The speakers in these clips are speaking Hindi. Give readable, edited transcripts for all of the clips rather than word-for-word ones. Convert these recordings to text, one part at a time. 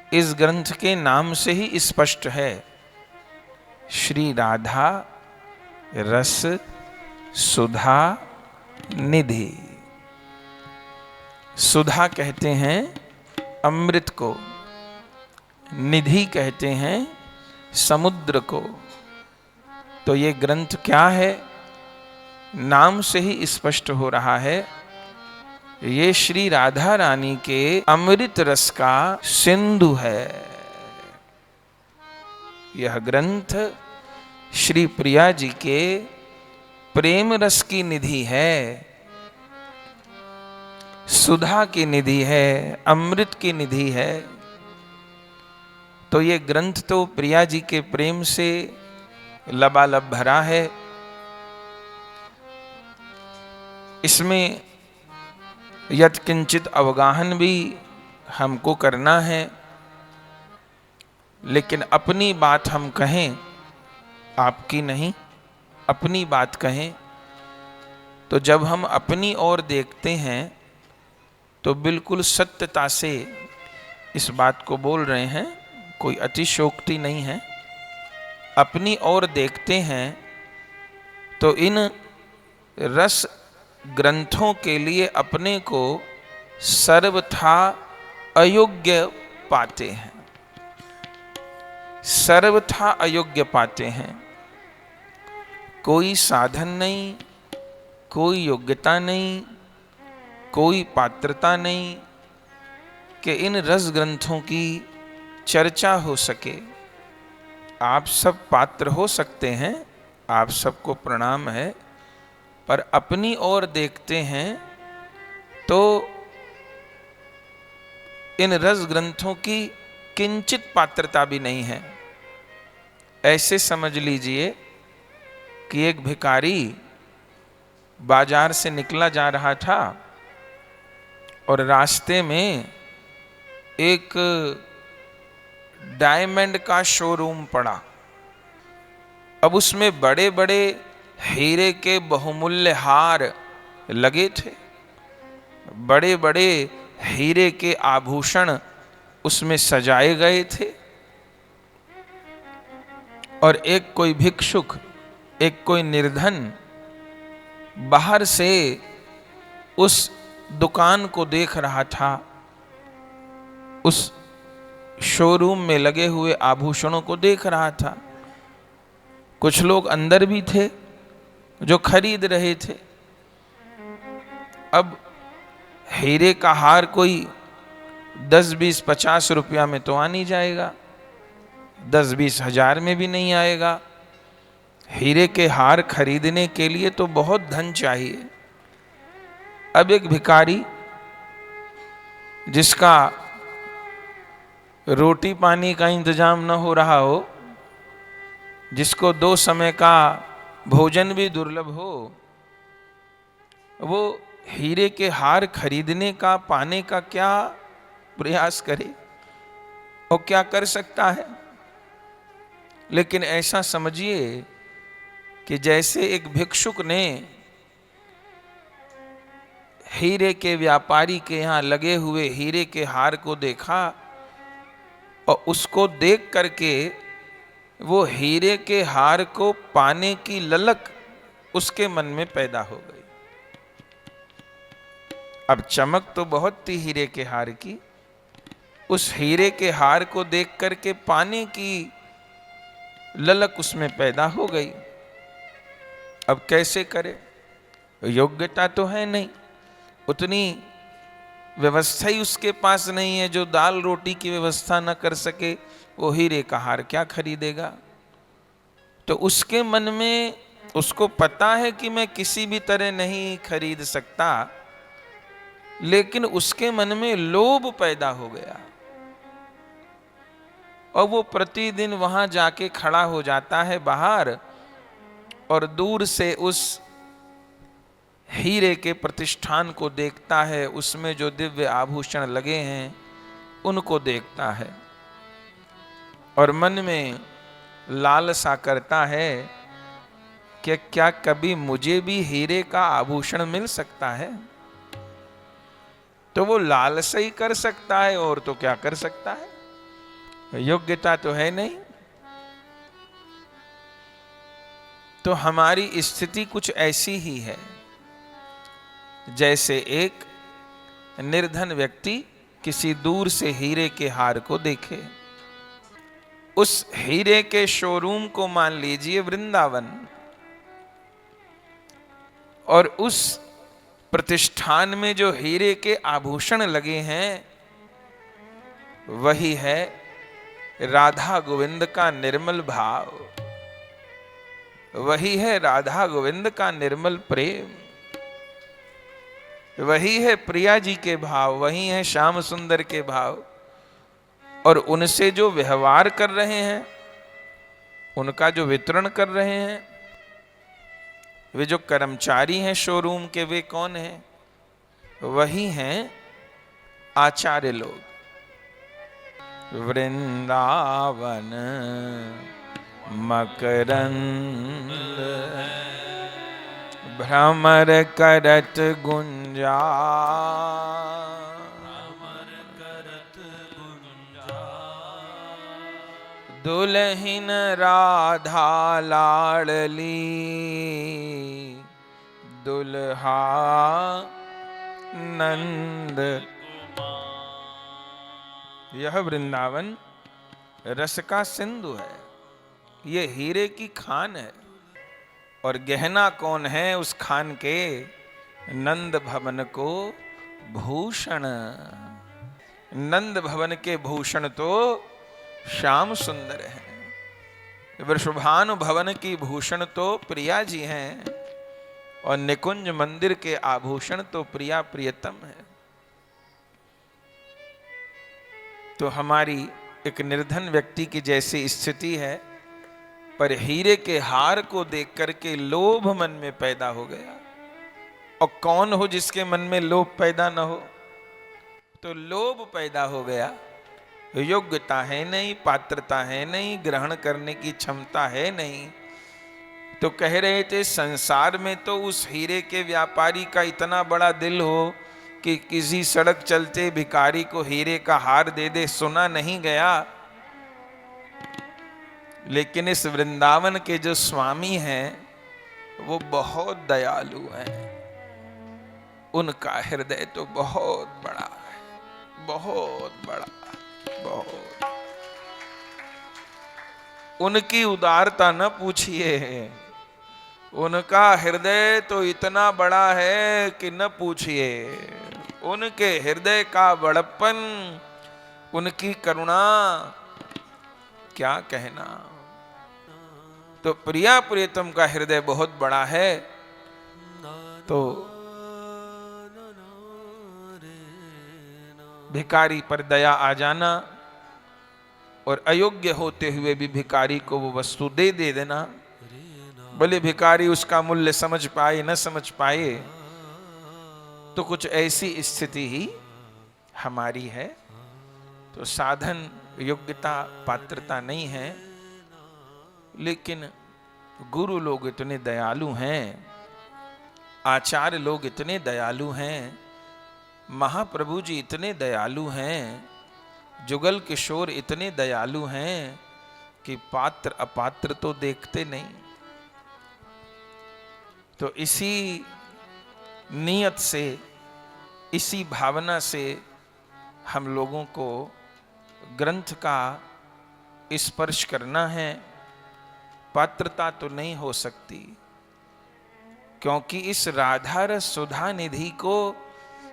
इस ग्रंथ के नाम से ही स्पष्ट है, श्री राधा रस सुधा निधि। सुधा कहते हैं अमृत को, निधि कहते हैं समुद्र को। तो ये ग्रंथ क्या है, नाम से ही स्पष्ट हो रहा है, ये श्री राधा रानी के अमृत रस का सिंधु है। यह ग्रंथ श्री प्रिया जी के प्रेम रस की निधि है, सुधा की निधि है, अमृत की निधि है। तो ये ग्रंथ तो प्रिया जी के प्रेम से लबालब भरा है। इसमें यत्किंचित अवगाहन भी हमको करना है, लेकिन अपनी बात हम कहें, आपकी नहीं, अपनी बात कहें। तो जब हम अपनी ओर देखते हैं तो बिल्कुल सत्यता से इस बात को बोल रहे हैं, कोई अतिशयोक्ति नहीं है। अपनी ओर देखते हैं तो इन रस ग्रंथों के लिए अपने को सर्वथा अयोग्य पाते हैं, सर्वथा अयोग्य पाते हैं। कोई साधन नहीं, कोई योग्यता नहीं, कोई पात्रता नहीं कि इन रस ग्रंथों की चर्चा हो सके। आप सब पात्र हो सकते हैं, आप सबको प्रणाम है, पर अपनी ओर देखते हैं तो इन रस ग्रंथों की किंचित पात्रता भी नहीं है। ऐसे समझ लीजिए कि एक भिखारी बाजार से निकला जा रहा था और रास्ते में एक डायमंड का शोरूम पड़ा। अब उसमें बड़े बड़े हीरे के बहुमूल्य हार लगे थे, बड़े बड़े हीरे के आभूषण उसमें सजाए गए थे। और एक कोई भिक्षुक, एक कोई निर्धन बाहर से उस दुकान को देख रहा था, उस शोरूम में लगे हुए आभूषणों को देख रहा था। कुछ लोग अंदर भी थे जो खरीद रहे थे। अब हीरे का हार कोई 10, 20, 50 रुपया में तो आ नहीं जाएगा, 10, 20 हजार में भी नहीं आएगा। हीरे के हार खरीदने के लिए तो बहुत धन चाहिए। अब एक भिखारी जिसका रोटी पानी का इंतजाम न हो रहा हो, जिसको 2 समय का भोजन भी दुर्लभ हो, वो हीरे के हार खरीदने का, पाने का क्या प्रयास करे और क्या कर सकता है। लेकिन ऐसा समझिए कि जैसे एक भिक्षुक ने हीरे के व्यापारी के यहाँ लगे हुए हीरे के हार को देखा और उसको देख करके वो हीरे के हार को पाने की ललक उसके मन में पैदा हो गई। अब चमक तो बहुत थी हीरे के हार की, उस हीरे के हार को देख करके पाने की ललक उसमें पैदा हो गई। अब कैसे करे, योग्यता तो है नहीं, उतनी व्यवस्था ही उसके पास नहीं है। जो दाल रोटी की व्यवस्था न कर सके वो हीरे का हार क्या खरीदेगा। तो उसके मन में, उसको पता है कि मैं किसी भी तरह नहीं खरीद सकता, लेकिन उसके मन में लोभ पैदा हो गया और वो प्रतिदिन वहां जाके खड़ा हो जाता है बाहर और दूर से उस हीरे के प्रतिष्ठान को देखता है, उसमें जो दिव्य आभूषण लगे हैं उनको देखता है और मन में लालसा करता है कि क्या कभी मुझे भी हीरे का आभूषण मिल सकता है। तो वो लालसा ही कर सकता है और तो क्या कर सकता है। योग्यता तो है नहीं। तो हमारी स्थिति कुछ ऐसी ही है जैसे एक निर्धन व्यक्ति किसी दूर से हीरे के हार को देखे। उस हीरे के शोरूम को मान लीजिए वृंदावन, और उस प्रतिष्ठान में जो हीरे के आभूषण लगे हैं वही है राधा गोविंद का निर्मल भाव, वही है राधा गोविंद का निर्मल प्रेम, वही है प्रिया जी के भाव, वही है श्याम सुंदर के भाव। और उनसे जो व्यवहार कर रहे हैं, उनका जो वितरण कर रहे हैं, वे जो कर्मचारी हैं शोरूम के, वे कौन हैं? वही हैं आचार्य लोग। वृंदावन मकरंद भ्रमर करत गुंजा, दुल्हिन राधा लाडली, दुल्हा नंद। यह वृंदावन रस का सिंधु है, ये हीरे की खान है। और गहना कौन है उस खान के? नंद भवन को भूषण। नंद भवन के भूषण तो श्याम सुंदर है। वृषभानु भवन की भूषण तो प्रिया जी हैं, और निकुंज मंदिर के आभूषण तो प्रिया प्रियतम है। तो हमारी एक निर्धन व्यक्ति की जैसी स्थिति है, पर हीरे के हार को देख करके लोभ मन में पैदा हो गया। और कौन हो जिसके मन में लोभ पैदा न हो? तो लोभ पैदा हो गया। योग्यता है नहीं, पात्रता है नहीं, ग्रहण करने की क्षमता है नहीं। तो कह रहे थे संसार में तो उस हीरे के व्यापारी का इतना बड़ा दिल हो कि किसी सड़क चलते भिखारी को हीरे का हार दे दे, सुना नहीं गया। लेकिन इस वृंदावन के जो स्वामी हैं वो बहुत दयालु हैं। उनका हृदय तो बहुत बड़ा है, बहुत बड़ा, बहुत। उनकी उदारता न पूछिए, उनका हृदय तो इतना बड़ा है कि न पूछिए। उनके हृदय का बड़प्पन, उनकी करुणा, क्या कहना। तो प्रिया प्रियतम का हृदय बहुत बड़ा है। तो भिखारी पर दया आ जाना और अयोग्य होते हुए भी भिखारी को वो वस्तु दे देना। भले भिखारी उसका मूल्य समझ पाए न समझ पाए, तो कुछ ऐसी स्थिति ही हमारी है। तो साधन, योग्यता, पात्रता नहीं है, लेकिन गुरु लोग इतने दयालु हैं, आचार्य लोग इतने दयालु हैं, महाप्रभु जी इतने दयालु हैं, जुगल किशोर इतने दयालु हैं कि पात्र अपात्र तो देखते नहीं। तो इसी नियत से, इसी भावना से हम लोगों को ग्रंथ का स्पर्श करना है। पात्रता तो नहीं हो सकती, क्योंकि इस राधा रस सुधा निधि को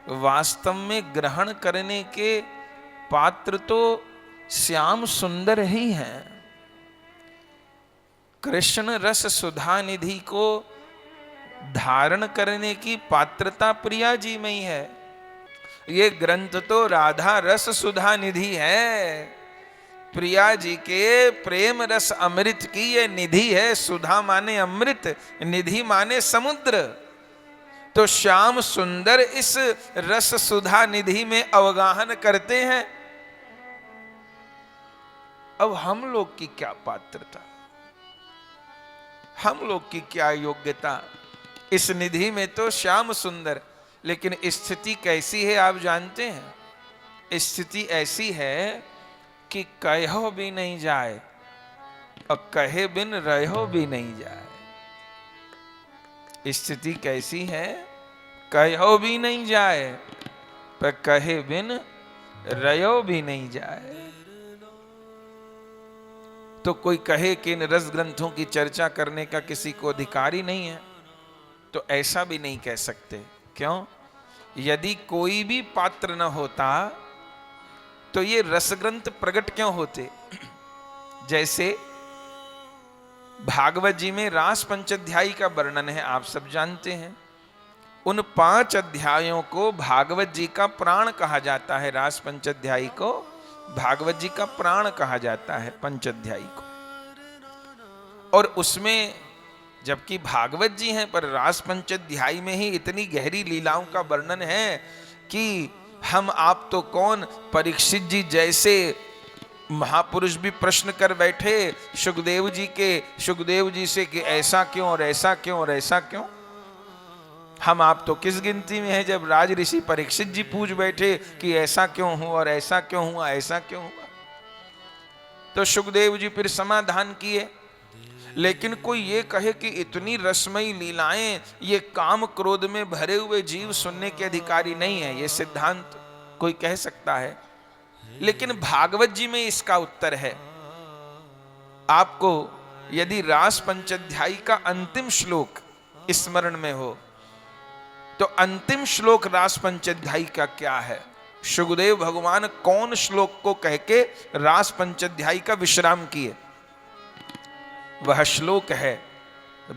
वास्तव में ग्रहण करने के पात्र तो श्याम सुंदर ही हैं। कृष्ण रस सुधा निधि को धारण करने की पात्रता प्रिया जी में ही है। ये ग्रंथ तो राधा रस सुधा निधि है, प्रिया जी के प्रेम रस अमृत की ये निधि है। सुधा माने अमृत, निधि माने समुद्र। तो श्याम सुंदर इस रस सुधा निधि में अवगाहन करते हैं। अब हम लोग की क्या पात्रता, हम लोग की क्या योग्यता? इस निधि में तो श्याम सुंदर, लेकिन स्थिति कैसी है आप जानते हैं? स्थिति ऐसी है कि कहो भी नहीं जाए और कहे बिन रहो भी नहीं जाए। स्थिति कैसी है? कहो भी नहीं जाए पर कहे बिन रहो भी नहीं जाए। तो कोई कहे कि इन रस ग्रंथों की चर्चा करने का किसी को अधिकार ही नहीं है, तो ऐसा भी नहीं कह सकते। क्यों? यदि कोई भी पात्र न होता तो ये रस ग्रंथ प्रकट क्यों होते? जैसे भागवत जी में रास पंचाध्यायी का वर्णन है, आप सब जानते हैं। उन 5 अध्यायों को भागवत जी का प्राण कहा जाता है। रास पंचाध्यायी को भागवत जी का प्राण कहा जाता है, पंचाध्यायी को। और उसमें जबकि भागवत जी हैं, पर रास पंचाध्यायी में ही इतनी गहरी लीलाओं का वर्णन है कि हम आप तो कौन, परीक्षित जी जैसे महापुरुष भी प्रश्न कर बैठे सुखदेव जी से कि ऐसा क्यों और ऐसा क्यों और ऐसा क्यों। हम आप तो किस गिनती में हैं जब राज ऋषि परीक्षित जी पूछ बैठे कि ऐसा क्यों हुआ और ऐसा क्यों हुआ, ऐसा क्यों हुआ। तो सुखदेव जी फिर समाधान किए। लेकिन कोई ये कहे कि इतनी रसमयी लीलाएं ये काम क्रोध में भरे हुए जीव सुनने के अधिकारी नहीं है, ये सिद्धांत कोई कह सकता है। लेकिन भागवत जी में इसका उत्तर है। आपको यदि रास पंचाध्यायी का अंतिम श्लोक स्मरण में हो तो अंतिम श्लोक रास पंचाध्यायी का क्या है? सुखदेव भगवान कौन श्लोक को कह के रास पंचाध्यायी का विश्राम किए? वह श्लोक है,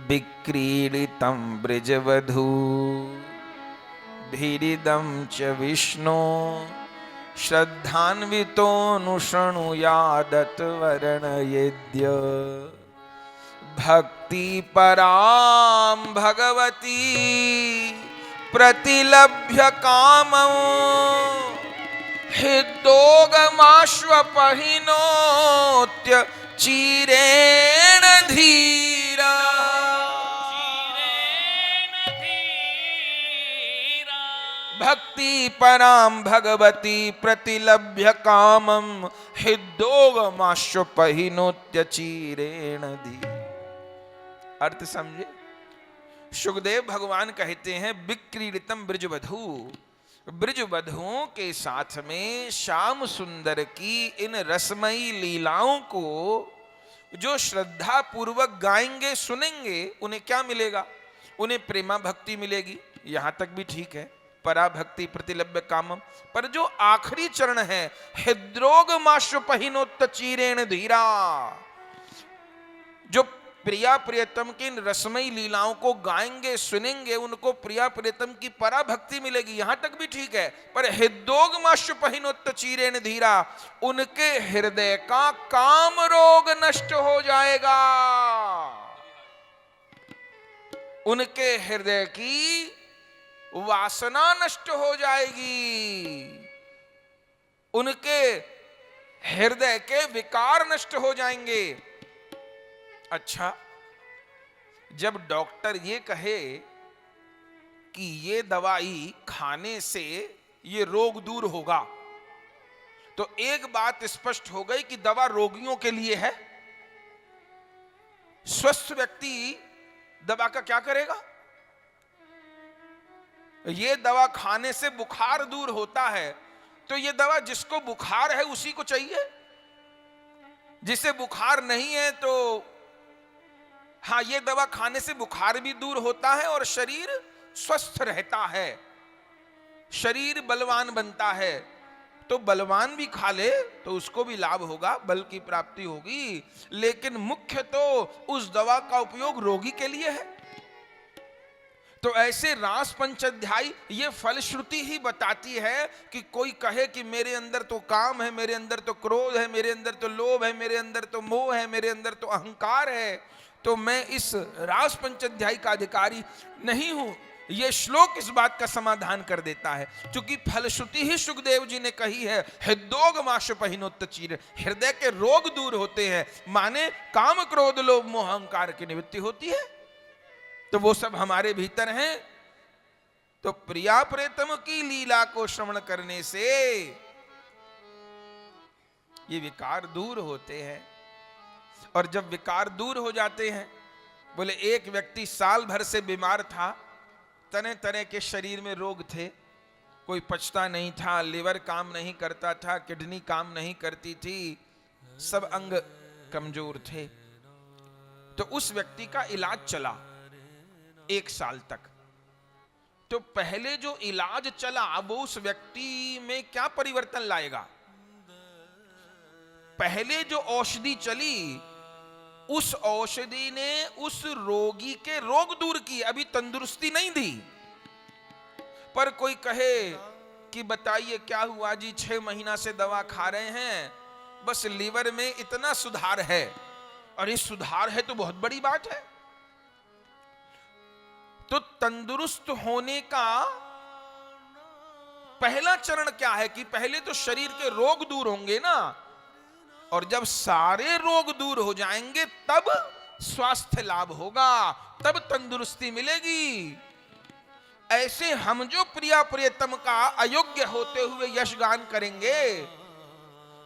विक्रीडितं ब्रजवधू धीरिदं च विष्णु श्रद्धान्वितोऽनुशृणुयादत वर्णयेद्य भक्ति परां भगवती प्रतिलभ्य कामं हृदोगमाश्वपहिनोत्य चीरेण धीरा। भक्ति परां भगवती प्रतिलभ्य कामं हृदोगमाश्वपहिनोत्य चीरेण धीरा। अर्थ समझे? सुखदेव भगवान कहते हैं, विक्रीडितम ब्रजवधू, ब्रजवधुओं के साथ में श्याम सुंदर की इन रसमयी लीलाओं को जो श्रद्धा पूर्वक गाएंगे सुनेंगे, उन्हें क्या मिलेगा? उन्हें प्रेमा भक्ति मिलेगी। यहां तक भी ठीक है, परा भक्ति प्रतिलभ्य कामम। पर जो आखिरी चरण है, हृद्रोगमाश्वपहिनोत्त चीरेण धीरा, जो प्रिया प्रियतम की रसमयी लीलाओं को गाएंगे सुनेंगे, उनको प्रिया प्रियतम की परा भक्ति मिलेगी। यहां तक भी ठीक है, पर हृदोगमाश्वपहिनोत्त चीरेण धीरा, उनके हृदय का काम रोग नष्ट हो जाएगा। उनके हृदय की वासना नष्ट हो जाएगी। उनके हृदय के विकार नष्ट हो जाएंगे। अच्छा, जब डॉक्टर ये कहे कि ये दवाई खाने से ये रोग दूर होगा, तो एक बात स्पष्ट हो गई कि दवा रोगियों के लिए है। स्वस्थ व्यक्ति दवा का क्या करेगा? ये दवा खाने से बुखार दूर होता है, तो ये दवा जिसको बुखार है उसी को चाहिए। जिसे बुखार नहीं है तो हाँ, ये दवा खाने से बुखार भी दूर होता है और शरीर स्वस्थ रहता है, शरीर बलवान बनता है। तो बलवान भी खा ले तो उसको भी लाभ होगा, बल की प्राप्ति होगी। लेकिन मुख्य तो उस दवा का उपयोग रोगी के लिए है। तो ऐसे रास पंचाध्यायी ये फलश्रुति ही बताती है कि कोई कहे कि मेरे अंदर तो काम है, मेरे अंदर तो क्रोध है, मेरे अंदर तो लोभ है, मेरे अंदर तो मोह है, मेरे अंदर तो अहंकार है, तो मैं इस रास पंचाध्यायी का अधिकारी नहीं हूं। यह श्लोक इस बात का समाधान कर देता है, क्योंकि फलश्रुति ही सुखदेव जी ने कही है, हृदोगमाश्वपहिनोत्त चीरेण, हृदय के रोग दूर होते हैं, माने काम क्रोध लोभ मोह अहंकार की निवृत्ति होती है। तो वो सब हमारे भीतर हैं। तो प्रिया प्रेतम की लीला को श्रवण करने से ये विकार दूर होते हैं। और जब विकार दूर हो जाते हैं, बोले एक व्यक्ति साल भर से बीमार था, तरह तरह के शरीर में रोग थे, कोई पचता नहीं था, लिवर काम नहीं करता था, किडनी काम नहीं करती थी, सब अंग कमजोर थे। तो उस व्यक्ति का इलाज चला 1 साल तक। तो पहले जो इलाज चला वो उस व्यक्ति में क्या परिवर्तन लाएगा? पहले जो औषधि चली, उस औषधि ने उस रोगी के रोग दूर किए, अभी तंदुरुस्ती नहीं दी। पर कोई कहे कि बताइए क्या हुआ जी, 6 महीना से दवा खा रहे हैं, बस लीवर में इतना सुधार है। अरे सुधार है तो बहुत बड़ी बात है। तो तंदुरुस्त होने का पहला चरण क्या है कि पहले तो शरीर के रोग दूर होंगे ना, और जब सारे रोग दूर हो जाएंगे तब स्वास्थ्य लाभ होगा, तब तंदुरुस्ती मिलेगी। ऐसे हम जो प्रिया प्रियतम का अयोग्य होते हुए यशगान करेंगे,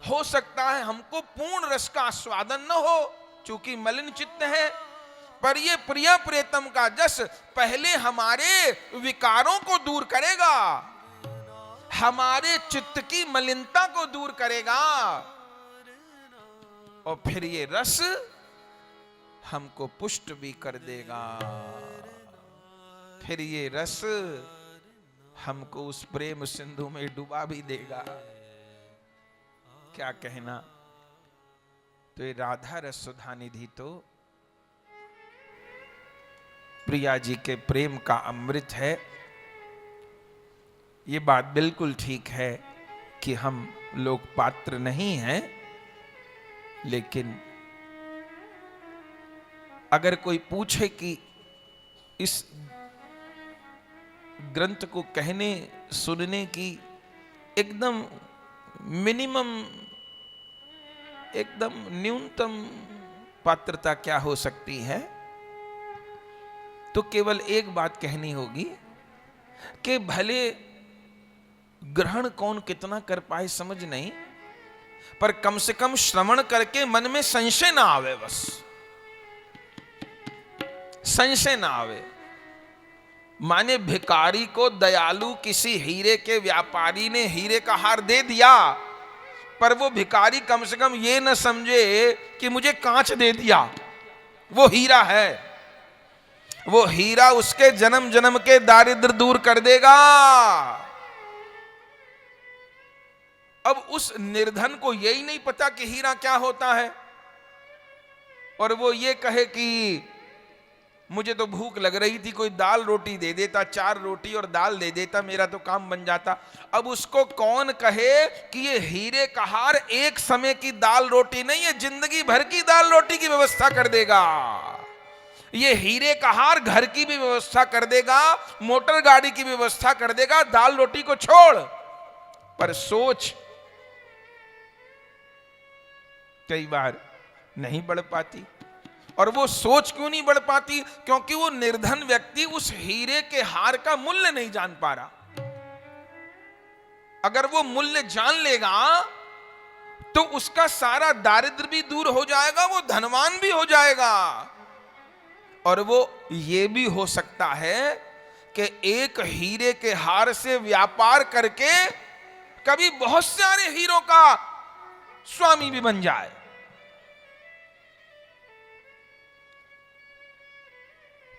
हो सकता है हमको पूर्ण रस का आस्वादन न हो, चूंकि मलिन चित्त है। पर ये प्रिया प्रियतम का जस पहले हमारे विकारों को दूर करेगा, हमारे चित्त की मलिनता को दूर करेगा, और फिर ये रस हमको पुष्ट भी कर देगा। फिर ये रस हमको उस प्रेम सिंधु में डुबा भी देगा। क्या कहना। तो ये राधा रस सुधा निधि तो प्रिया जी के प्रेम का अमृत है। ये बात बिल्कुल ठीक है कि हम लोग पात्र नहीं हैं, लेकिन अगर कोई पूछे कि इस ग्रंथ को कहने सुनने की एकदम मिनिमम, एकदम न्यूनतम पात्रता क्या हो सकती है, तो केवल एक बात कहनी होगी कि भले ग्रहण कौन कितना कर पाए समझ नहीं, पर कम से कम श्रवण करके मन में संशय ना आवे, बस संशय ना आवे। माने भिखारी को दयालु किसी हीरे के व्यापारी ने हीरे का हार दे दिया, पर वो भिखारी कम से कम ये न समझे कि मुझे कांच दे दिया, वो हीरा है। वो हीरा उसके जन्म जन्म के दारिद्र दूर कर देगा। अब उस निर्धन को यही नहीं पता कि हीरा क्या होता है, और वो ये कहे कि मुझे तो भूख लग रही थी, कोई दाल रोटी दे देता, 4 रोटी और दाल दे देता, मेरा तो काम बन जाता। अब उसको कौन कहे कि ये हीरे का हार एक समय की दाल रोटी नहीं है, जिंदगी भर की दाल रोटी की व्यवस्था कर देगा। ये हीरे का हार घर की भी व्यवस्था कर देगा, मोटर गाड़ी की व्यवस्था कर देगा, दाल रोटी को छोड़। पर सोच कई बार नहीं बढ़ पाती। और वो सोच क्यों नहीं बढ़ पाती? क्योंकि वो निर्धन व्यक्ति उस हीरे के हार का मूल्य नहीं जान पा रहा। अगर वो मूल्य जान लेगा तो उसका सारा दारिद्र भी दूर हो जाएगा, वो धनवान भी हो जाएगा। और वो ये भी हो सकता है कि एक हीरे के हार से व्यापार करके कभी बहुत सारे हीरों का स्वामी भी बन जाए।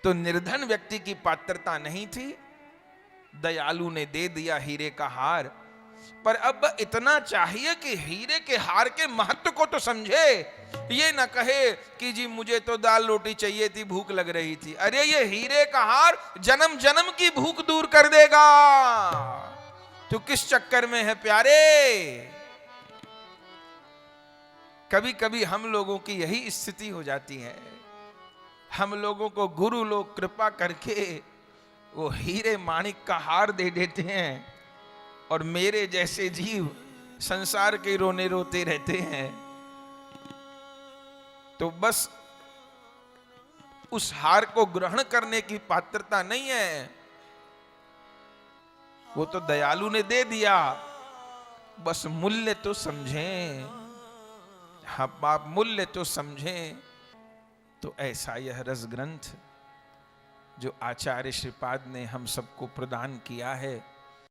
तो निर्धन व्यक्ति की पात्रता नहीं थी, दयालु ने दे दिया हीरे का हार। पर अब इतना चाहिए कि हीरे के हार के महत्व को तो समझे, ये ना कहे कि जी मुझे तो दाल रोटी चाहिए थी, भूख लग रही थी। अरे ये हीरे का हार जन्म जन्म की भूख दूर कर देगा। तो किस चक्कर में है प्यारे? कभी कभी हम लोगों की यही स्थिति हो जाती है। हम लोगों को गुरु लोग कृपा करके वो हीरे माणिक का हार दे देते हैं, और मेरे जैसे जीव संसार के रोने रोते रहते हैं। तो बस उस हार को ग्रहण करने की पात्रता नहीं है। वो तो दयालु ने दे दिया, बस मूल्य तो समझें। आप मूल्य तो समझें तो ऐसा यह रस ग्रंथ जो आचार्य श्रीपाद ने हम सबको प्रदान किया है,